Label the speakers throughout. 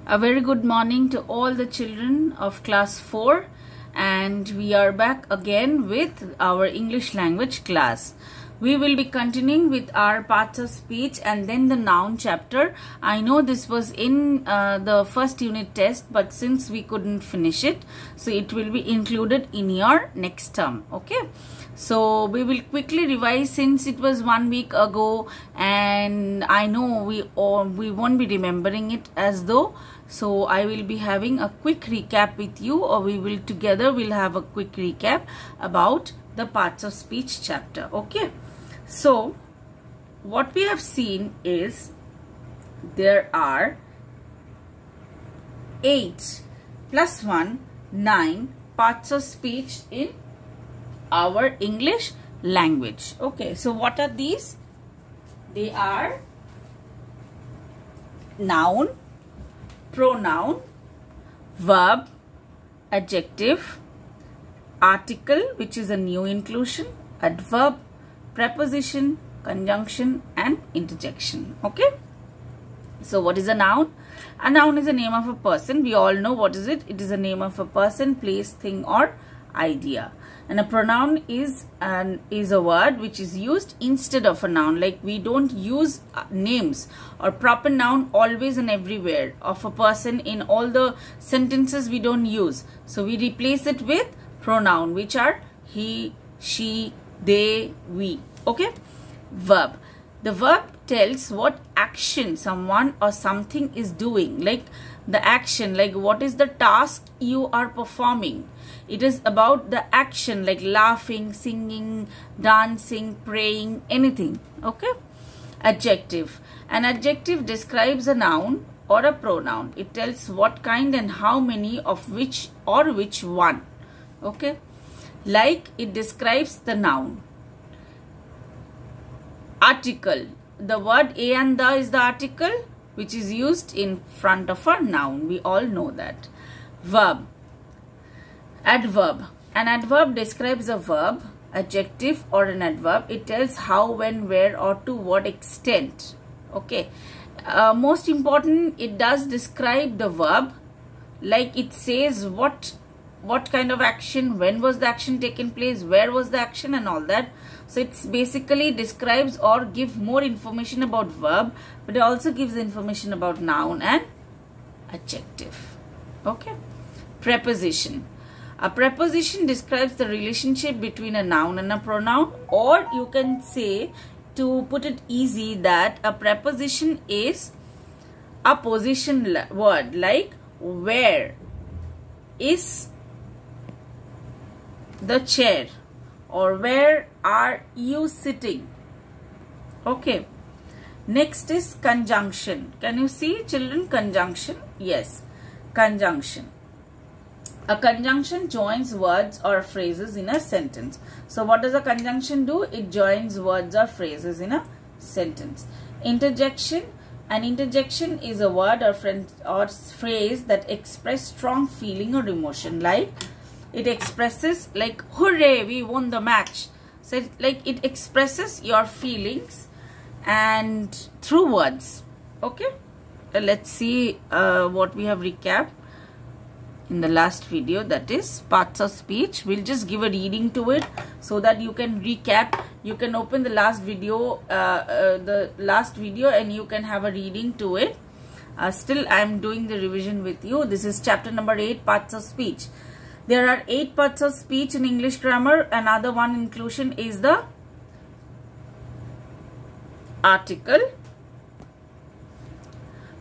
Speaker 1: A very good morning to all the children of class 4, and we are back again with our English language class. We will be continuing with our parts of speech and then the noun chapter. I know this was in the first unit test, but since we couldn't finish it, so it will be included in your next term. Okay. So we will quickly revise since it was 1 week ago, and I know we won't be remembering it as though. So I will be having a quick recap with you, or we will together have a quick recap about the parts of speech chapter. Okay. So what we have seen is there are 8 plus 1, 9 parts of speech in our English language. Okay, so what are these? They are noun, pronoun, verb, adjective, article, which is a new inclusion, adverb, preposition, conjunction, and interjection. Okay. So what is a noun? A noun is a name of a person. We all know what is it. It is a name of a person, place, thing, or idea. And a pronoun is a word which is used instead of a noun. Like we don't use names or proper noun always and everywhere of a person in all the sentences. We don't use. So we replace it with pronoun, which are he, she, they, we. Okay. Verb. The verb tells what action someone or something is doing. Like the action, like what is the task you are performing. It is about the action, like laughing, singing, dancing, praying, anything. Okay. Adjective. An adjective describes a noun or a pronoun. It tells what kind and how many of which or which one. Okay. Like it describes the noun. Article. The word a and the is the article which is used in front of a noun. We all know that. Verb. Adverb. An adverb describes a verb, adjective, or an adverb. It tells how, when, where, or to what extent. Okay. Most important, it does describe the verb. Like it says what kind of action, when was the action taken place, where was the action, and all that. So it's basically describes or give more information about verb, but it also gives information about noun and adjective. Okay. Preposition. A preposition describes the relationship between a noun and a pronoun, or you can say, to put it easy, that a preposition is a position word, like where is the chair, or where are you sitting. Okay. Next is conjunction. Can you see, children, conjunction? Yes, conjunction. A conjunction joins words or phrases in a sentence. So what does a conjunction do? It joins words or phrases in a sentence. Interjection. An interjection is a word or phrase that express strong feeling or emotion. Like it expresses, like, hooray, we won the match. So it expresses your feelings and through words. Okay. Let's see what we have recapped in the last video, that is parts of speech. We'll just give a reading to it so that you can recap. You can open the last video, and you can have a reading to it. Still, I am doing the revision with you. This is chapter number 8, parts of speech. There are 8 parts of speech in English grammar. Another one inclusion is the article.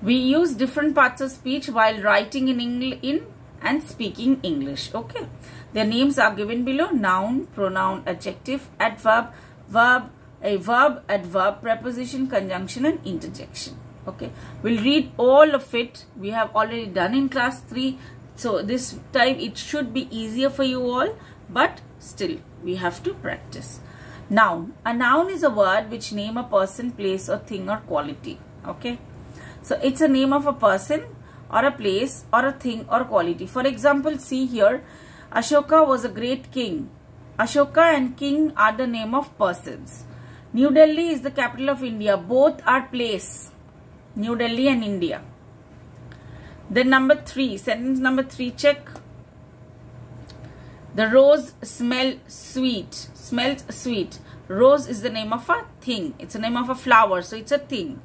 Speaker 1: We use different parts of speech while writing in and speaking English. Okay. Their names are given below: noun, pronoun, adjective, adverb, verb, adverb, preposition, conjunction, and interjection. Okay. We'll read all of it. We have already done in class 3. So this time it should be easier for you all, but still we have to practice. Noun. A noun is a word which name a person, place, or thing, or quality. Okay. So it's a name of a person or a place or a thing or quality. For example, see here, Ashoka was a great king. Ashoka and king are the name of persons. New Delhi is the capital of India. Both are place. New Delhi and India. Then number 3, sentence number 3, check. The rose smells sweet. Rose is the name of a thing. It's the name of a flower, so it's a thing.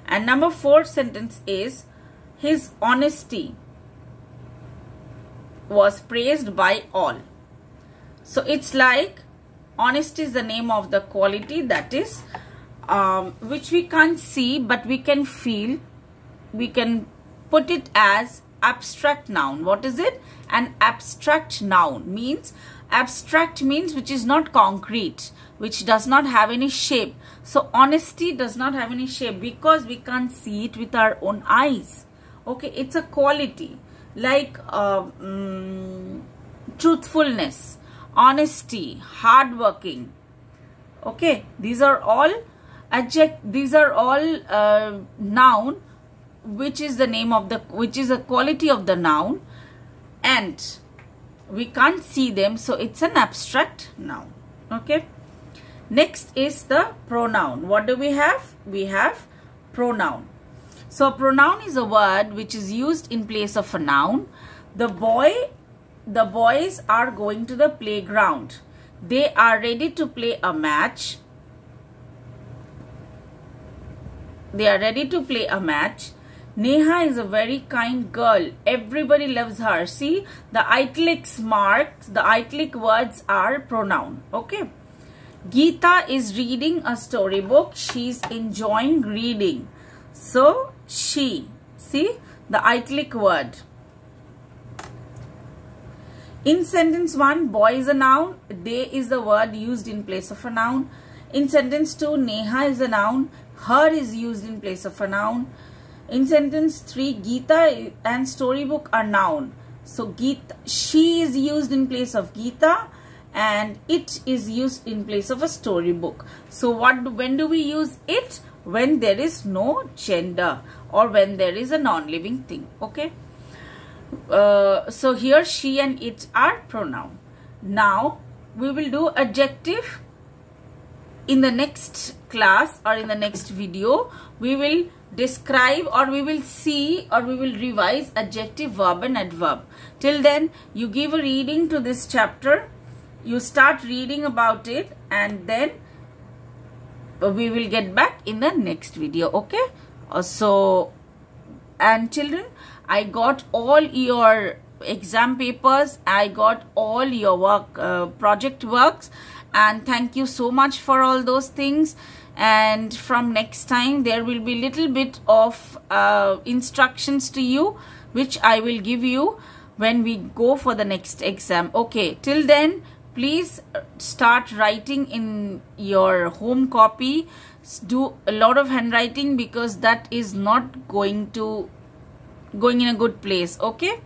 Speaker 1: And number 4 sentence is, his honesty was praised by all. So it's like honesty is the name of the quality that is which we can't see but we can feel. We can put it as abstract noun. What is it? An abstract noun means, abstract means which is not concrete, which does not have any shape. So honesty does not have any shape because we can't see it with our own eyes. Okay, it's a quality like truthfulness, honesty, hardworking. Okay, these are all noun which is the name of the, which is a quality of the noun, and we can't see them, so it's an abstract noun. Okay, next is the pronoun. What do we have? We have pronoun. So a pronoun is a word which is used in place of a noun. The boys are going to the playground. They are ready to play a match. They are ready to play a match. Neha is a very kind girl. Everybody loves her. See, the italics marks, the italic words are pronoun. Okay. Geeta is reading a storybook. She is enjoying reading. So, she. See, the italic word. In sentence 1, boy is a noun. They is the word used in place of a noun. In sentence 2, Neha is a noun. Her is used in place of a noun. In sentence 3, Geeta and storybook are noun. So Geeta, she is used in place of Geeta and it is used in place of a storybook. So when do we use it? When there is no gender or when there is a non-living thing. Okay. So here she and it are pronoun. Now we will do adjective. In the next class or in the next video, we will describe or we will see or we will revise adjective, verb and adverb. Till then, you give a reading to this chapter. You start reading about it and then we will get back in the next video. Okay. And children, I got all your exam papers. I got all your work, project works. And thank you so much for all those things. And from next time, there will be little bit of instructions to you, which I will give you when we go for the next exam. Okay, till then, please start writing in your home copy. Do a lot of handwriting because that is not going in a good place. Okay,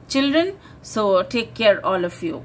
Speaker 1: children, so take care all of you.